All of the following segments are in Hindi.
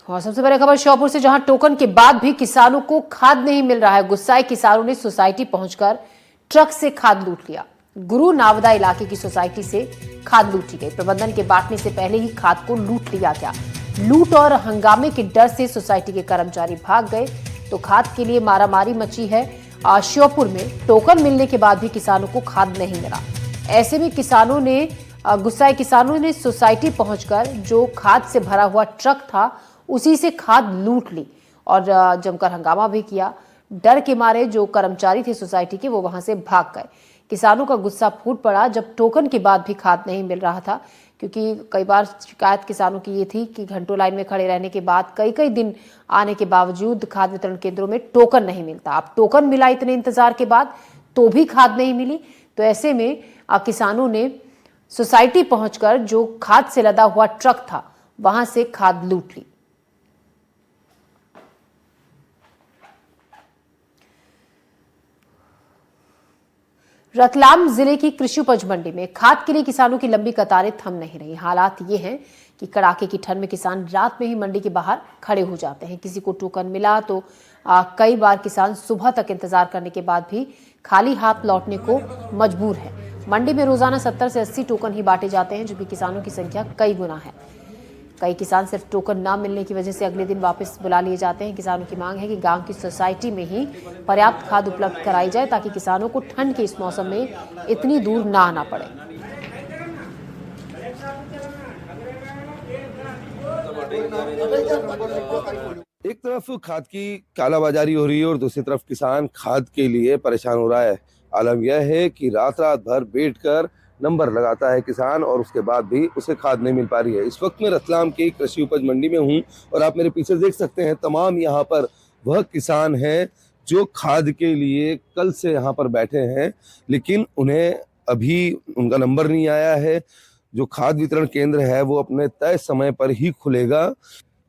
और सबसे बड़ी खबर श्योपुर से, जहां टोकन के बाद भी किसानों को खाद नहीं मिल रहा है। गुस्साए किसानों ने सोसाइटी पहुंचकर ट्रक से खाद लूट लिया। गुरु नावदा इलाके की सोसाइटी से खाद लूटी गई। प्रबंधन के बांटने से पहले ही खाद को लूट लिया गया। लूट और हंगामे के डर से सोसाइटी के कर्मचारी भाग गए तो खाद के लिए मारामारी मची है। श्योपुर में टोकन मिलने के बाद भी किसानों को खाद नहीं मिला। ऐसे में गुस्साए किसानों ने सोसाइटी पहुंचकर जो खाद से भरा हुआ ट्रक था उसी से खाद लूट ली और जमकर हंगामा भी किया। डर के मारे जो कर्मचारी थे सोसाइटी के वो वहां से भाग गए। किसानों का गुस्सा फूट पड़ा जब टोकन के बाद भी खाद नहीं मिल रहा था, क्योंकि कई बार शिकायत किसानों की ये थी कि घंटों लाइन में खड़े रहने के बाद कई दिन आने के बावजूद खाद वितरण केंद्रों में टोकन नहीं मिलता। अब टोकन मिला इतने इंतजार के बाद तो भी खाद नहीं मिली। तो ऐसे में किसानों ने सोसाइटी पहुंचकर जो खाद से लदा हुआ ट्रक था वहां से खाद लूट ली। रतलाम जिले की कृषि उपज मंडी में खाद के लिए किसानों की लंबी कतारें थम नहीं रही। हालात ये हैं कि कड़ाके की ठंड में किसान रात में ही मंडी के बाहर खड़े हो जाते हैं। किसी को टोकन मिला तो कई बार किसान सुबह तक इंतजार करने के बाद भी खाली हाथ लौटने को मजबूर है। मंडी में रोजाना 70 से 80 टोकन ही बांटे जाते हैं, जबकि किसानों की संख्या कई गुना है। कई किसान सिर्फ टोकन न मिलने की वजह से अगले दिन वापस बुला लिए जाते हैं। किसानों की मांग है कि गांव की सोसाइटी में ही पर्याप्त खाद उपलब्ध कराई जाए ताकि किसानों को ठंड के इस मौसम में इतनी दूर ना आना पड़े। एक तरफ खाद की कालाबाजारी हो रही है और दूसरी तरफ किसान खाद के लिए परेशान हो रहा है। आलम यह है कि रात भर बैठकर नंबर लगाता है किसान और उसके बाद भी उसे खाद नहीं मिल पा रही है। इस वक्त मैं रतलाम की कृषि उपज मंडी में हूं और आप मेरे पीछे देख सकते हैं तमाम यहाँ पर वह किसान हैं जो खाद के लिए कल से यहाँ पर बैठे हैं, लेकिन उन्हें अभी उनका नंबर नहीं आया है। जो खाद वितरण केंद्र है वो अपने तय समय पर ही खुलेगा।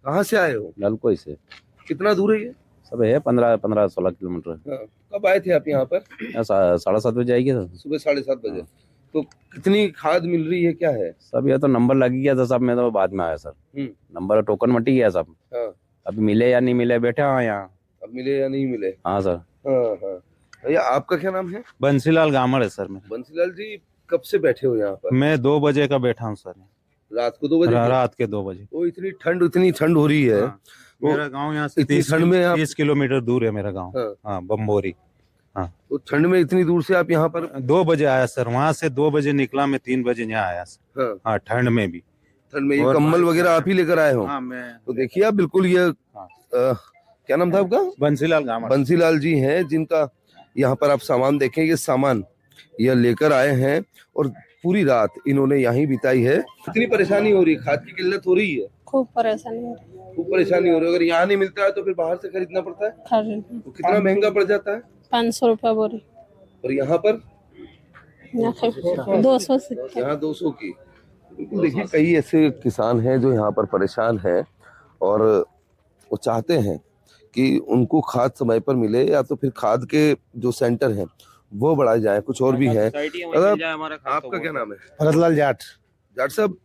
कहाँ से आए हो? ललकोई से। कितना दूर है ये? सब है 15-16 किलोमीटर। हाँ। कब आए थे आप यहाँ पर? 7:30 बजे आएगी सर। सुबह 7:30 बजे। तो कितनी खाद मिल रही है, क्या है? सब यह तो नंबर लग गया था, सब मैं तो बाद में आया सर। नंबर टोकन मटी गया सब। हाँ। अभी मिले या नहीं मिले बैठे हाँ यहाँ। अब मिले या नहीं मिले? हाँ सर। हाँ। भैया आपका क्या नाम है? बंसीलाल गामड़ है सर। मैं बंसीलाल जी, कब से बैठे हो यहाँ पर? मैं 2 बजे का बैठा हूँ सर। रात को 2 बजे? रात के 2 बजे। वो इतनी ठंड हो रही है। हाँ। मेरा गांव यहाँ से 30 किलोमीटर दूर है मेरा गांव। हाँ। बम्बोरी। हाँ। तो ठंड में इतनी दूर से आप यहाँ पर? 2 बजे आया सर, वहाँ से 2 बजे निकला, मैं 3 बजे यहाँ आया सर। हाँ, ठंड में भी। ठंड में ये कम्बल वगैरह आप ही लेकर आए हो? हाँ मैं। तो देखिए आप बिल्कुल ये क्या नाम था आपका? बंसीलाल गामड़। बंसीलाल जी हैं, जिनका यहाँ पर आप सामान देखें, ये सामान यह लेकर आए हैं और पूरी रात इन्होंने यहीं बिताई है। कितनी परेशानी हो रही है? खाद की किल्लत हो रही है? खूब परेशानी हो रही है। खूब परेशानी हो रही है। अगर यहाँ नहीं मिलता है तो फिर बाहर से खरीदना पड़ता है। तो कितना महंगा पड़ जाता है? 500 रुपया बोरी। और यहाँ पर 200 से। यहाँ 200 की। देखिए कई ऐसे किसान हैं जो यहाँ पर परेशान हैं और वो चाहते हैं कि उनको खाद समय पर मिले या तो फिर खाद के जो सेंटर हैं वो बढ़ाए जाए। कुछ और भी है। आपका क्या नाम है? रतलाल जाट। जाट साहब,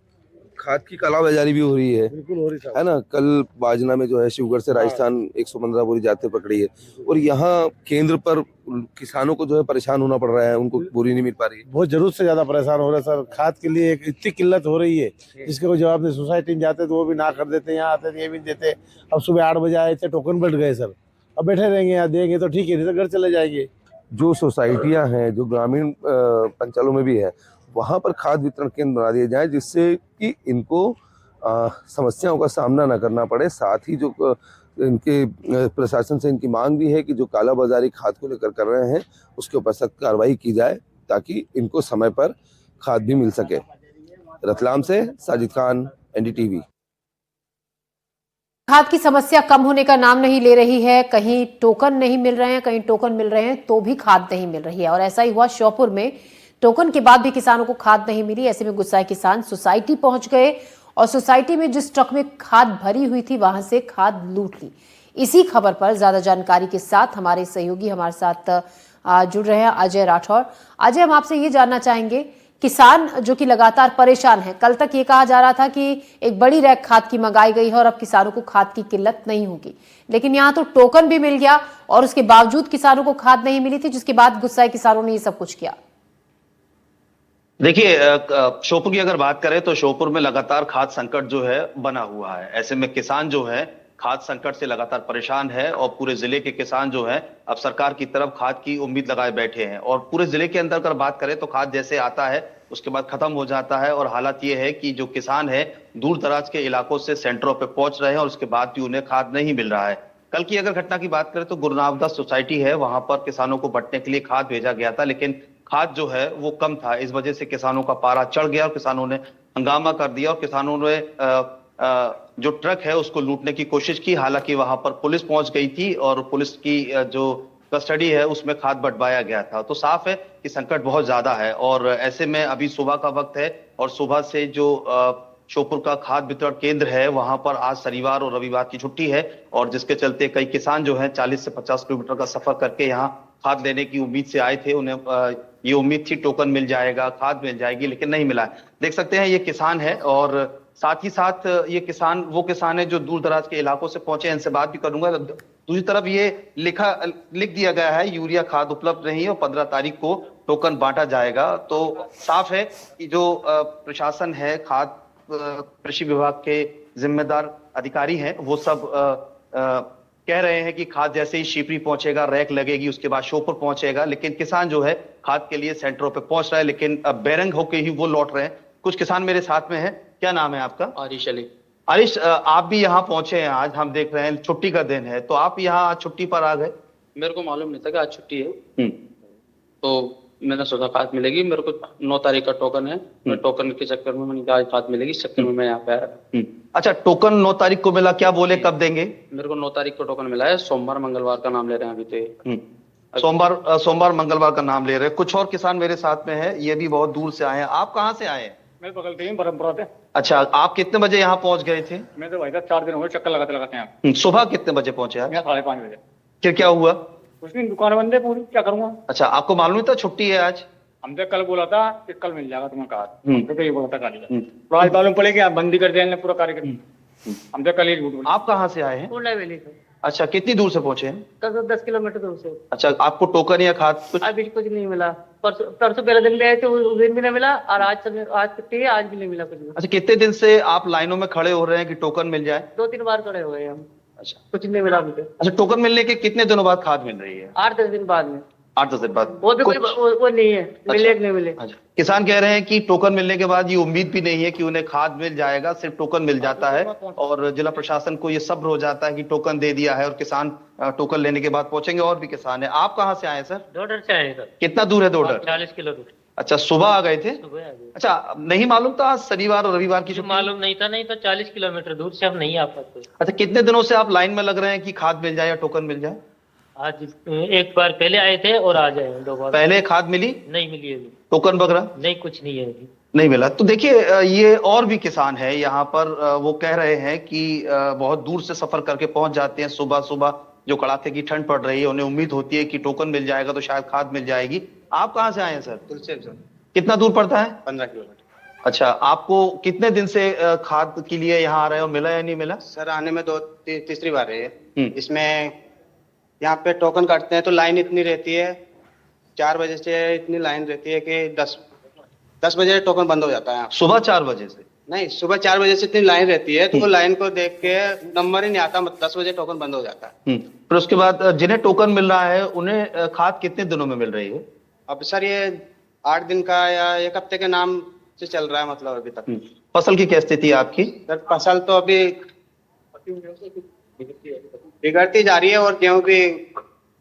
खाद की कालाबाजारी भी हो रही है? बिल्कुल हो रही है ना। कल बाजना में जो है शिवगढ़ से राजस्थान 115 बोरी जाते पकड़ी है और यहाँ केंद्र पर किसानों को जो है परेशान होना पड़ रहा है, उनको बोरी नहीं मिल पा रही है। बहुत जरूरत से ज्यादा परेशान हो रहे हैं सर। खाद के लिए इतनी किल्लत हो रही है जिसके कोई जवाब नहीं। सोसाइटी में जाते तो वो भी ना कर देते, यहाँ आते तो ये भी देते। अब सुबह 8 बजे आए थे, टोकन बढ़ गए सर। अब बैठे रहेंगे यहाँ, देंगे तो ठीक है, नहीं तो घर चले जाएंगे। जो सोसाइटियां हैं जो ग्रामीण अंचलों में भी है वहां पर खाद वितरण केंद्र बना दिए जाए जिससे कि इनको समस्याओं का सामना न करना पड़े। साथ ही जो इनके प्रशासन से इनकी मांग भी है कि जो कालाबाजारी खाद को लेकर कर रहे हैं उसके ऊपर सख्त कार्रवाई की जाए ताकि इनको समय पर खाद भी मिल सके। रतलाम से साजिद खान, एनडीटीवी। खाद की समस्या कम होने का नाम नहीं ले रही है। कहीं टोकन नहीं मिल रहे हैं, कहीं टोकन मिल रहे हैं तो भी खाद नहीं मिल रही है। और ऐसा ही हुआ श्योपुर में। टोकन के बाद भी किसानों को खाद नहीं मिली। ऐसे में गुस्साए किसान सोसाइटी पहुंच गए और सोसाइटी में जिस ट्रक में खाद भरी हुई थी वहां से खाद लूट ली। इसी खबर पर ज्यादा जानकारी के साथ हमारे सहयोगी हमारे साथ जुड़ रहे हैं अजय राठौर। अजय, हम आपसे ये जानना चाहेंगे किसान जो कि लगातार परेशान है। कल तक ये कहा जा रहा था कि एक बड़ी रैक खाद की मंगाई गई है और अब किसानों को खाद की किल्लत नहीं होगी, लेकिन यहाँ तो टोकन भी मिल गया और उसके बावजूद किसानों को खाद नहीं मिली थी, जिसके बाद गुस्साए किसानों ने ये सब कुछ किया। देखिए, श्योपुर की अगर बात करें तो श्योपुर में लगातार खाद संकट जो है बना हुआ है। ऐसे में किसान जो है खाद संकट से लगातार परेशान है और पूरे जिले के किसान जो है अब सरकार की तरफ खाद की उम्मीद लगाए बैठे हैं। और पूरे जिले के अंदर अगर बात करें तो खाद जैसे आता है उसके बाद खत्म हो जाता है और हालात ये है कि जो किसान है दूर दराज के इलाकों से सेंटरों पे पहुंच रहे हैं और उसके बाद भी उन्हें खाद नहीं मिल रहा है। कल की अगर घटना की बात करें तो गुरुनावदास सोसाइटी है, वहां पर किसानों को बंटने के लिए खाद भेजा गया था, लेकिन खाद जो है वो कम था। इस वजह से किसानों का पारा चढ़ गया और किसानों ने हंगामा कर दिया और किसानों ने जो ट्रक है उसको लूटने की कोशिश की। हालांकि वहां पर पुलिस पहुंच गई थी और पुलिस की जो कस्टडी है उसमें खाद बंटवाया गया था। तो साफ है कि संकट बहुत ज्यादा है और ऐसे में अभी सुबह का वक्त है और सुबह से जो श्योपुर का खाद वितरण केंद्र है वहां पर आज शनिवार और रविवार की छुट्टी है और जिसके चलते कई किसान जो है 40 से 50 किलोमीटर का सफर करके यहाँ खाद लेने की उम्मीद से आए थे। उन्हें ये उम्मीद थी टोकन मिल जाएगा, खाद मिल जाएगी, लेकिन नहीं मिला। देख सकते हैं ये किसान है और साथ ही साथ ये किसान वो किसान है जो दूर दराज के इलाकों से पहुंचे, इनसे बात भी करूंगा। दूसरी तरफ ये लिख दिया गया है यूरिया खाद उपलब्ध नहीं है और 15 तारीख को टोकन बांटा जाएगा। तो साफ है कि जो प्रशासन है, खाद कृषि विभाग के जिम्मेदार अधिकारी हैं, वो सब कह रहे हैं कि खाद जैसे ही शिवपुरी पहुंचेगा, रैक लगेगी, उसके बाद श्योपुर पहुंचेगा, लेकिन किसान जो है खाद के लिए सेंटरों पे पहुंच रहा है, लेकिन बेरंग होकर ही वो लौट रहे हैं। कुछ किसान मेरे साथ में हैं। क्या नाम है आपका? आरिश अली। आरिश, आप भी यहाँ पहुंचे हैं आज, हम देख रहे हैं छुट्टी का दिन है, तो आप यहाँ आज छुट्टी पर आ गए? मेरे को मालूम नहीं था कि आज छुट्टी है, तो मैंने सोचा खाद मिलेगी। मेरे को 9 तारीख का टोकन है, मैं टोकन के चक्कर में मैंने कहा आज खाद मिलेगी, इस चक्कर में मैं यहाँ पे आया। अच्छा, टोकन 9 तारीख को मिला, क्या बोले कब देंगे? मेरे को 9 तारीख को टोकन मिला है। सोमवार मंगलवार का नाम ले रहे हैं अभी तो। सोमवार मंगलवार का नाम ले रहे हैं। कुछ और किसान मेरे साथ में है, ये भी बहुत दूर से आए हैं। आप कहाँ से आए हैं? मैं बगल से परम्परा थे। अच्छा, आप कितने बजे यहाँ पहुंच गए थे? मैं तो भाई साहब 4 दिन हो गए चक्कर लगाते लगाते यहाँ। सुबह कितने बजे पहुंचे आप? 5:30 बजे। फिर क्या हुआ? उस दिन दुकान बंद है पूरी, क्या करूंगा। अच्छा, आपको मालूम नहीं था छुट्टी है आज? हमसे कल बोला था कि कल मिल जाएगा तुम्हें खाद, तो ये बोला था कल। तो आज मालूम पड़े कि आप बंदी कर दिया पूरा कार्यक्रम। हमसे कल ही झूठ बोला। आप कहाँ से आए हैं? पूर्णा वैली से। अच्छा, कितनी दूर से पहुंचे हैं? 10 किलोमीटर दूर से। अच्छा, आपको टोकन या खाद कुछ? अभी कुछ नहीं मिला। परसों पहले दिन गए थे, उस दिन भी नहीं मिला और आज छुट्टी है, आज भी नहीं मिला कुछ भी। अच्छा, कितने दिन से आप लाइनों में खड़े हो रहे हैं कि टोकन मिल जाए? 2-3 बार खड़े हो गए हम। अच्छा, कुछ नहीं मिला मुझे। अच्छा, टोकन मिलने के कितने दिनों बाद खाद मिल रही है? 8-10 दिन बाद में। 8-10 दिन बाद? वो भी वो नहीं है, मिले कि नहीं मिले। अच्छा, किसान कह रहे हैं कि टोकन मिलने के बाद ये उम्मीद भी नहीं है कि उन्हें खाद मिल जाएगा, सिर्फ टोकन मिल जाता है और जिला प्रशासन को ये सब्र हो जाता है कि टोकन दे दिया है और किसान टोकन लेने के बाद पहुंचेंगे। और भी किसान है। आप कहाँ से आए सर? डोडर से आए सर। कितना दूर है डोडर? 40 किलोमीटर। अच्छा, सुबह आ गए थे? सुबह आ गए। अच्छा, नहीं मालूम था आज शनिवार और रविवार की छुट्टी? मालूम नहीं था, नहीं तो 40 किलोमीटर दूर से हम नहीं आ पाते। अच्छा, कितने दिनों से आप लाइन में लग रहे हैं कि खाद मिल जाए या टोकन मिल जाए? आज एक बार पहले आए थे और आज आए 2 बार। पहले खाद मिली? नहीं मिली अभी। टोकन वगैरह नहीं, कुछ नहीं है अभी। नहीं मिला। तो देखिए, ये और भी किसान है यहाँ पर, वो कह रहे हैं कि बहुत दूर से सफर करके पहुंच जाते हैं सुबह सुबह, जो कड़ाके की ठंड पड़ रही है, उन्हें उम्मीद होती है कि टोकन मिल जाएगा तो शायद खाद मिल जाएगी। आप कहाँ से आए हैं सर? तुलसी सर। कितना दूर पड़ता है? 15 किलोमीटर। अच्छा, आपको कितने दिन से खाद के लिए यहाँ आ रहे हो, मिला या नहीं मिला? सर आने में तीसरी बार है। इसमें यहाँ पे टोकन काटते हैं तो लाइन इतनी रहती है, 4 बजे से इतनी लाइन रहती है कि 10 बजे टोकन बंद हो जाता है। सुबह 4 बजे से? नहीं, सुबह 4 बजे से इतनी लाइन रहती है तो लाइन को देख के नंबर ही नहीं आता, 10 बजे टोकन बंद हो जाता है। फिर उसके बाद जिन्हें टोकन मिल रहा है उन्हें खाद कितने दिनों में मिल रही है? अब सर ये 8 दिन का या 1 हफ्ते के नाम से चल रहा है, मतलब अभी तक। फसल की क्या स्थिति है आपकी? सर फसल तो अभी बिगड़ती जा रही है और गेहूं भी,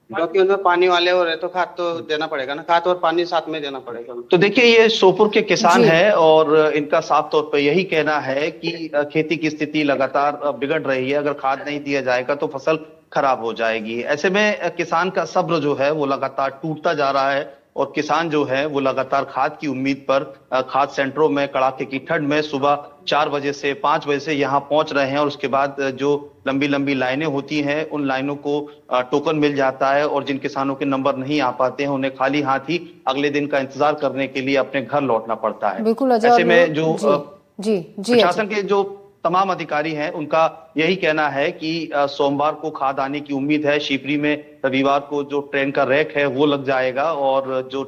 क्योंकि उनमें पानी वाले हो रहे तो खाद तो देना पड़ेगा ना, खाद और पानी साथ में देना पड़ेगा। तो देखिए, ये श्योपुर के किसान है और इनका साफ तौर पर यही कहना है कि खेती की स्थिति लगातार बिगड़ रही है, अगर खाद नहीं दिया जाएगा तो फसल खराब हो जाएगी। ऐसे में किसान का सब्र जो है वो लगातार टूटता जा रहा है और किसान जो है वो लगातार खाद की उम्मीद पर खाद सेंटरों में कड़ाके की ठंड में सुबह 4 बजे से 5 बजे से यहाँ पहुंच रहे हैं और उसके बाद जो लंबी लंबी लाइनें होती हैं उन लाइनों को टोकन मिल जाता है और जिन किसानों के नंबर नहीं आ पाते हैं उन्हें खाली हाथ ही अगले दिन का इंतजार करने के लिए अपने घर लौटना पड़ता है। बिल्कुल अजय, ऐसे में जो जी प्रशासन के जो तमाम अधिकारी हैं उनका यही कहना है कि सोमवार को खाद आने की उम्मीद है। शिवपुरी में रविवार को जो ट्रेन का रैक है वो लग जाएगा और जो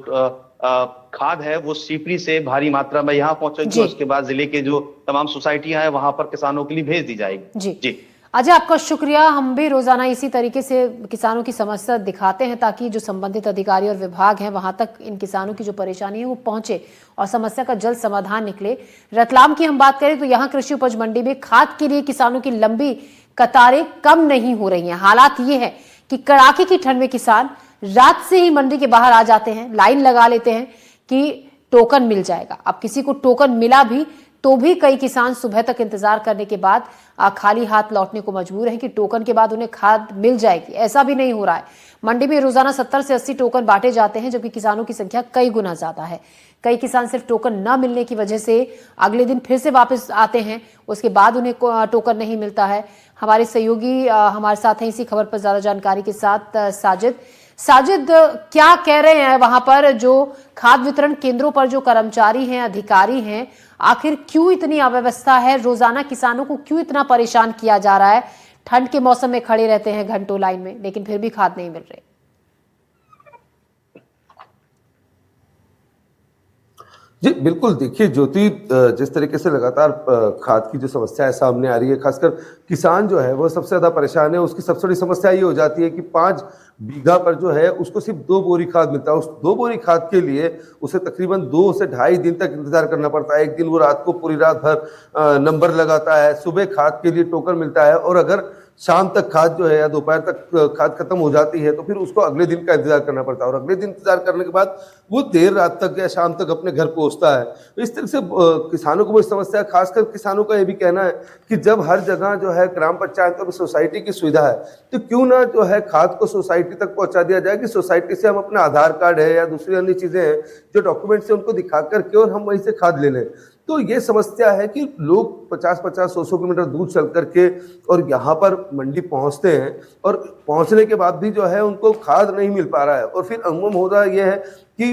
खाद है वो शिवपुरी से भारी मात्रा में यहाँ पहुंचेगी। उसके बाद जिले के जो तमाम सोसाइटियां हैं वहां पर किसानों के लिए भेज दी जाएगी। जी अजय, आपका शुक्रिया। हम भी रोजाना इसी तरीके से किसानों की समस्या दिखाते हैं ताकि जो संबंधित अधिकारी और विभाग हैं वहां तक इन किसानों की जो परेशानी है वो पहुंचे और समस्या का जल्द समाधान निकले। रतलाम की हम बात करें तो यहाँ कृषि उपज मंडी में खाद के लिए किसानों की लंबी कतारें कम नहीं हो रही हैं। हालात ये है कि कड़ाके की ठंड में किसान रात से ही मंडी के बाहर आ जाते हैं, लाइन लगा लेते हैं कि टोकन मिल जाएगा। अब किसी को टोकन मिला भी तो भी कई किसान सुबह तक इंतजार करने के बाद खाली हाथ लौटने को मजबूर हैं कि टोकन के बाद उन्हें खाद मिल जाएगी। ऐसा भी नहीं हो रहा है। मंडी में रोजाना 70 से 80 टोकन बांटे जाते हैं जबकि किसानों की संख्या कई गुना ज्यादा है। कई किसान सिर्फ टोकन न मिलने की वजह से अगले दिन फिर से वापस आते हैं, उसके बाद उन्हें टोकन नहीं मिलता है। हमारे सहयोगी हमारे साथ हैं इसी खबर पर ज्यादा जानकारी के साथ साजिद, क्या कह रहे हैं वहां पर जो खाद वितरण केंद्रों पर जो कर्मचारी हैं, अधिकारी हैं, आखिर क्यों इतनी अव्यवस्था है? रोजाना किसानों को क्यों इतना परेशान किया जा रहा है? ठंड के मौसम में खड़े रहते हैं घंटों लाइन में लेकिन फिर भी खाद नहीं मिल रहे। जी बिल्कुल, देखिए ज्योति, जिस तरीके से लगातार खाद की जो समस्या है सामने आ रही है, खासकर किसान जो है वो सबसे ज्यादा परेशान है। उसकी सबसे बड़ी समस्या ये हो जाती है कि 5 बीघा पर जो है उसको सिर्फ 2 बोरी खाद मिलता है। उस 2 बोरी खाद के लिए उसे तकरीबन 2 से ढाई दिन तक इंतजार करना पड़ता है। एक दिन वो रात को पूरी रात भर नंबर लगाता है, सुबह खाद के लिए टोकन मिलता है और अगर शाम तक खाद जो है या दोपहर तक खाद खत्म हो जाती है तो फिर उसको अगले दिन का इंतजार करना पड़ता है और अगले दिन इंतजार करने के बाद वो देर रात तक या शाम तक अपने घर पहुंचता है। तो इस तरह से किसानों को बड़ी समस्या है। खासकर किसानों का ये भी कहना है कि जब हर जगह जो है ग्राम पंचायतों में सोसाइटी की सुविधा है तो क्यों ना जो है खाद को सोसाइटी तक पहुंचा दिया जाए कि सोसाइटी से हम अपना आधार कार्ड है या दूसरी अन्य चीजें हैं जो डॉक्यूमेंट्स है उनको दिखा करके और हम वहीं से खाद ले लें। तो ये समस्या है कि लोग 50-50, 100-100 किलोमीटर दूर चल करके और यहाँ पर मंडी पहुँचते हैं और पहुँचने के बाद भी जो है उनको खाद नहीं मिल पा रहा है और फिर अमूमन हो रहा ये है कि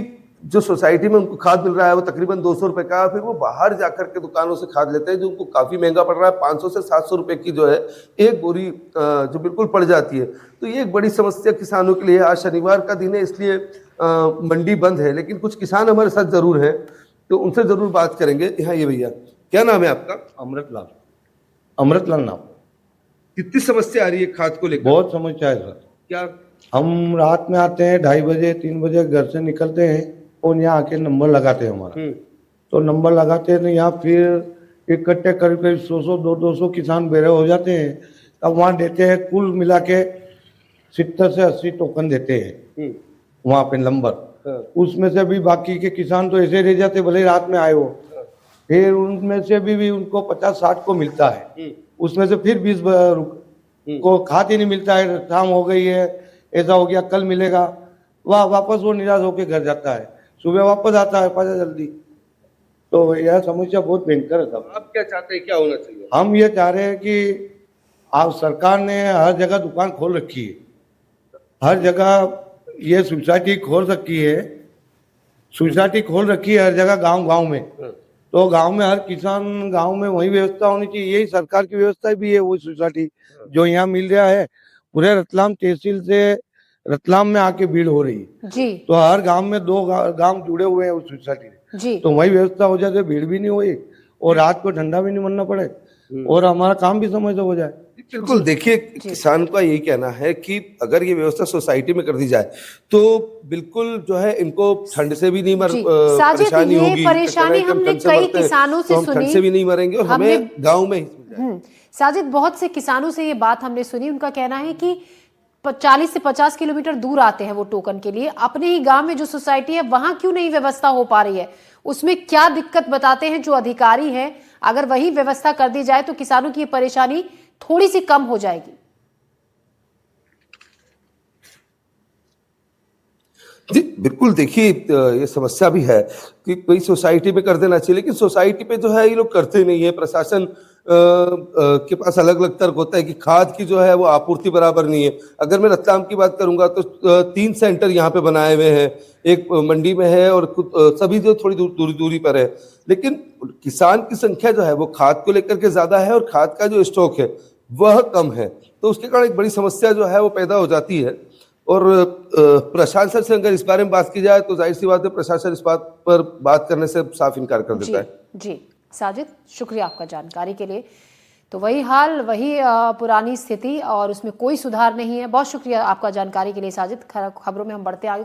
जो सोसाइटी में उनको खाद मिल रहा है वो तकरीबन 200 रुपये का, फिर वो बाहर जाकर के दुकानों से खाद लेते हैं जो उनको काफ़ी महंगा पड़ रहा है। 500 से 700 रुपये की जो है एक बोरी जो बिल्कुल पड़ जाती है। तो ये एक बड़ी समस्या किसानों के लिए। आज शनिवार का दिन है इसलिए मंडी बंद है, लेकिन कुछ किसान हमारे साथ जरूर हैं तो उनसे जरूर बात करेंगे। यहाँ ये भैया, क्या नाम है आपका? अमृतलाल नाम। कितनी समस्या आ रही है खाद को लेकर? बहुत समस्या है सर। क्या? हम रात में आते हैं 2:30 बजे 3 बजे घर से निकलते हैं और यहाँ आके नंबर लगाते हैं हमारा। तो नंबर लगाते हैं तो यहाँ फिर इकट्ठे करीब 100-200 किसान बेरे हो जाते हैं। अब वहाँ देते हैं कुल मिला के 70 से 80 टोकन देते हैं वहाँ पे नंबर। उसमें से भी बाकी के किसान तो ऐसे रह जाते भले रात में आए हो, फिर उनमें से भी उनको 50-60 को मिलता है। उसमें से फिर 20 को खाद ही नहीं मिलता है। शाम हो गई है, ऐसा हो गया, कल मिलेगा, वह वापस वो निराश होकर घर जाता है, सुबह वापस आता है पाजा जल्दी। तो यह समस्या बहुत भयंकर है साहब। आप क्या चाहते हैं, क्या होना चाहिए? हम ये चाह रहे हैं कि आप सरकार ने हर जगह दुकान खोल रखी है, हर जगह ये सोसाइटी खोल रखी है, हर जगह गांव में। तो गांव में हर किसान गांव में वही व्यवस्था होनी चाहिए। यही सरकार की व्यवस्था भी है। वो सोसाइटी जो यहाँ मिल रहा है पूरे रतलाम तहसील से रतलाम में आके भीड़ हो रही है जी। तो हर गांव में 2 गांव जुड़े हुए हैं उस सोसाइटी जी। तो वही व्यवस्था हो जाए, भीड़ भी नहीं हुई और रात को ठंडा भी नहीं बनना पड़े और हमारा काम भी समय से हो जाए। बिल्कुल, देखिए किसान का यही कहना है कि अगर ये व्यवस्था सोसाइटी में कर दी जाए तो बिल्कुल जो है इनको ठंड से भी नहीं परेशानी होगी। परेशानी हमने कई किसानों से सुनी, ठंड से भी नहीं मरेंगे और हमें गांव में ही। साजिद, बहुत से किसानों से ये बात हमने सुनी। उनका कहना है कि 40 से 50 किलोमीटर दूर आते हैं वो टोकन के लिए। अपने ही गांव में जो सोसाइटी है वहां क्यों नहीं व्यवस्था हो पा रही है, उसमें क्या दिक्कत बताते हैं जो अधिकारी हैं। अगर वही व्यवस्था कर दी जाए तो किसानों की ये परेशानी थोड़ी सी कम हो जाएगी। जी बिल्कुल, देखिए ये समस्या भी है कि कोई सोसाइटी में कर देना चाहिए, लेकिन सोसाइटी पे जो है ये लोग करते नहीं है। प्रशासन के पास अलग अलग तर्क होता है कि खाद की जो है वो आपूर्ति बराबर नहीं है। अगर मैं रतलाम की बात करूंगा तो 3 सेंटर यहाँ पे बनाए हुए हैं, एक मंडी में है और सभी जो थोड़ी दूरी पर है, लेकिन किसान की संख्या जो है वो खाद को लेकर के ज्यादा है और खाद का जो स्टॉक है वह कम है, तो उसके कारण एक बड़ी समस्या जो है वो पैदा हो जाती है। और प्रशासन से अगर इस बारे में बात की जाए तो जाहिर सी बात है प्रशासन इस बात पर बात करने से साफ इनकार कर देता है। जी साजिद, शुक्रिया आपका जानकारी के लिए। तो वही हाल, वही पुरानी स्थिति और उसमें कोई सुधार नहीं है। बहुत शुक्रिया आपका जानकारी के लिए साजिद। खबरों में हम बढ़ते आगे।